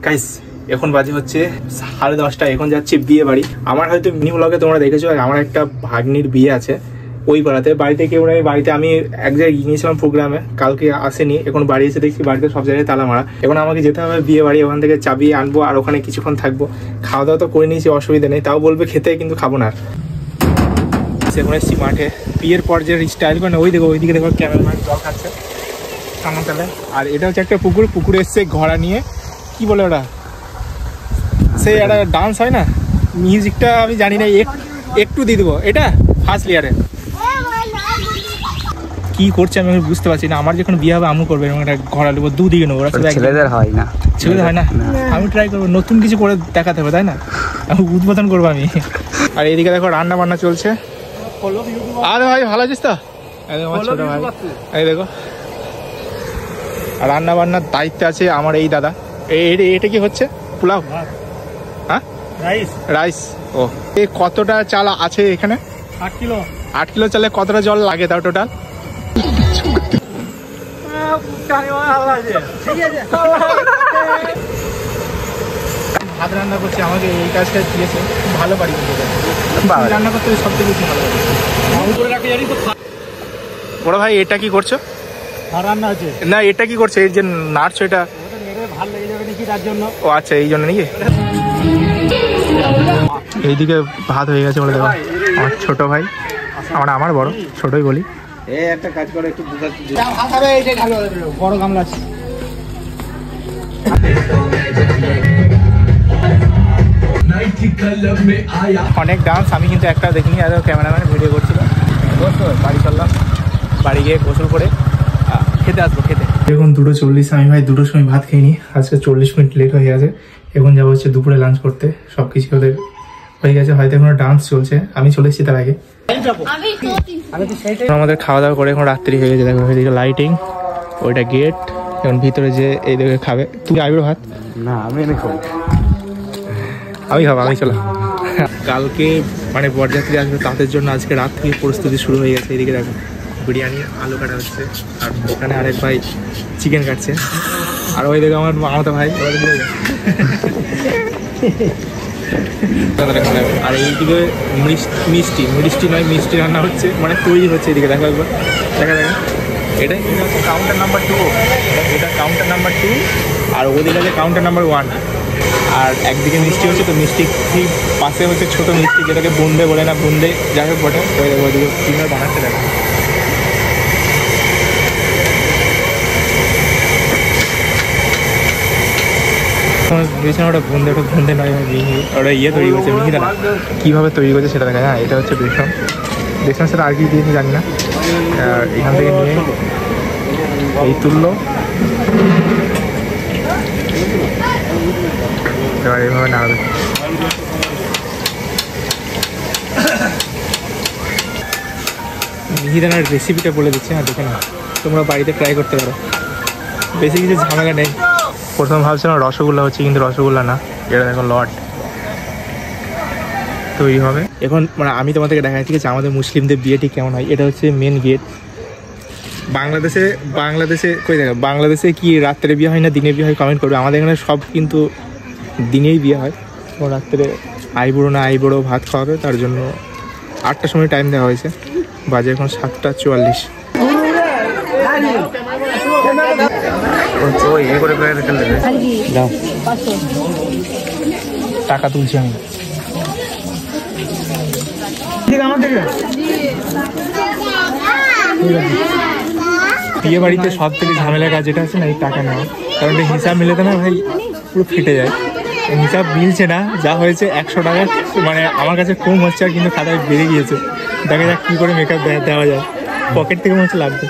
Guys এখন বাজে হচ্ছে 10:30। এখন যাচ্ছি বিয়ে বাড়ি। আমার হয়তো মিনি ব্লগে তোমরা দেখেছো, আমার একটা ভাগ্নির বিয়ে আছে ওই পাড়াতে। বাড়িতে কেউ নেই, বাড়িতে আমি এক জায়গায় গিয়েছিলাম প্রোগ্রামে, কালকে আসেনি। এখন বাড়ি এসে দেখছি বাড়িতে সব জায়গায় তালা মারা। এখন আমাকে যেতে হবে বিয়ে বাড়ি, ওখান থেকে চাবি আনবো আর ওখানে কিছুক্ষণ থাকবো। খাওয়া দাওয়া তো করে নিয়েছি, অসুবিধা নেই, তাও বলবে খেতে, কিন্তু খাবো না। এখন এসেছি মাঠে, বিয়ের পর যে স্টাইল করে না, ওই দেখো ওইদিকে দেখো ক্যামেরাম্যান জল খাচ্ছে সামনে। আর এটা হচ্ছে একটা পুকুর, পুকুরে এসছে ঘোড়া নিয়ে, কি বলে ওটা, সেই একটা ডান্স হয় না, মিউজিকটা আমি জানি না, একটু দিয়ে দেবো। এটা ফার্স্ট ইয়ারে কি করছে আমি বুঝতে পারছি না। আমার যখন বিয়ে হবে আমু করবে এরকম একটা ঘোড়া নেবো, দুদিকে নেবো। ছেলেদের হয় না, ছেলেদের হয় না, আমি ট্রাই করবো, নতুন কিছু করে দেখাতে হবে, তাই না? আমি উদ্বোধন করবো আমি। আর এদিকে দেখো রান্না বান্না চলছে। আরে ভাই ভালো আছিস তো? ছোট ভাই এই দেখো, আর রান্না বান্নার দায়িত্বে আছে আমার এই দাদা। এটা কি হচ্ছে? পোলাও? হ্যাঁ, রাইস। ও, এই কতটা চাল আছে এখানে? 8 কিলো। 8 কিলো চালে কতটা জল লাগে তাও টোটাল? ভাত রান্না করছি, আমাকে এই কাজটা দিয়েছে, ভালো পারি রান্না করতে, সব থেকে বেশি ভালো পারি। বড় ভাই এটা কি করছো? রান্না আছে না, এটা কি করছে? এই যে নাড়ছো, এটা ভালো লেগে যাবে নাকি তার জন্য? ও আচ্ছা, এই জন্য নাকি। এইদিকে ভাত হয়ে গেছে বলে দেখো। আমার ছোট ভাই, আমার বড়, ছোটই বলি। একটা কাজ করে একটু বড় গামলা আছে। অনেক ডান্স, আমি কিন্তু একটা দেখিনি, আর ক্যামেরাম্যান ভিডিও করছিল। বাড়ি চললাম, বাড়ি গিয়ে গোসল করে খেতে আসবো। এখন 2:40, আমি ভাই 2টোর সময় ভাত খেয়ে নিই, আজকে 40 মিনিট লেট হয়ে গেছে। এখন যাবো হচ্ছে দুপুরে লাঞ্চ করতে, সব কিছু ওদের হয়ে গেছে, হয়তো এখন ডান্স চলছে, আমি চলে এসেছি তার আগে। আমাদের খাওয়া দাওয়া করে এখন রাত্রি হয়ে গেছে। দেখো এদিকে লাইটিং, ওইটা গেট, এখন ভিতরে যে এই দিকে খাবে। তুই আইবো ভাত? না, আমি খাবো। আমি চলো। কালকে মানে বরযাত্রী আসবে, তাদের জন্য আজকে রাত থেকে প্রস্তুতি শুরু হয়ে গেছে। এদিকে দেখো বিরিয়ানি, আলু কাটা হচ্ছে, আর ওখানে আরেক ভাই চিকেন কাটছে, আর ওই দেখো আমার মামাতো ভাই। আর এইদিকে মিষ্টি রান্না হচ্ছে, মানে তৈরি হচ্ছে। এদিকে দেখো একবার, দেখা এটাই হচ্ছে কাউন্টার নাম্বার 2, এটা কাউন্টার নাম্বার 2, আর ওদিকে আছে কাউন্টার নাম্বার 1। আর একদিকে মিষ্টি হচ্ছে, তো মিষ্টি ঠিক পাশে হচ্ছে ছোটো মিষ্টি, যেটাকে বুন্দে বলে না, বুন্দে যাই হোক বটে। ওই দেখো ওইদিকে কিভাবে বানাচ্ছে দেখো। ভেবেছিলাম ওটা বুন্দে নয়, ওটা তৈরি করছে মিহিদানা। কীভাবে তৈরি করছে সেটা দেখা। হ্যাঁ, এটা হচ্ছে বেসন সেটা আর কি দিয়েছে জানি না। এখান থেকে নিয়ে এই তুললো, এবার এইভাবে নাড়াবে। মিহিদানার রেসিপিটা বলে দিচ্ছে, হ্যাঁ দেখে না, তোমরা বাড়িতে ট্রাই করতে পারো, বেশি কিছু ঝামেলা নেই। প্রথম ভাবছিলাম রসগোল্লা হচ্ছে, কিন্তু রসগোল্লা না, এটা দেখো লট তৈরি হবে এখন। মানে আমি তোমাদেরকে দেখাই, ঠিক আছে, আমাদের মুসলিমদের বিয়ে ঠিক কেমন হয়। এটা হচ্ছে মেন গেট। বাংলাদেশে কই দেখো, বাংলাদেশে কি রাত্রে বিয়ে হয় না দিনে বিয়ে হয়? কমেন্ট করবে। আমাদের এখানে সব কিন্তু দিনেই বিয়ে হয়। এবং রাত্রে আইবুড়ো ভাত খাওয়াবে, তার জন্য 8টার সময় টাইম দেওয়া হয়েছে, বাজে এখন 7:44। টাকা তুলছি আমি। বিয়ে বাড়িতে সব থেকে ঝামেলার কাজ যেটা আছে না, এই টাকা নেওয়া। কারণ হিসাব মিলে তো না ভাই, পুরো ফেটে যায়। হিসাব মিলছে না, যা হয়েছে 100 টাকা, মানে আমার কাছে কম হচ্ছে, আর কিন্তু খাতায় বেড়ে গিয়েছে। দেখা যাক কী করে মেকআপ দেওয়া যায়, পকেট থেকে মনে হচ্ছে লাগবে।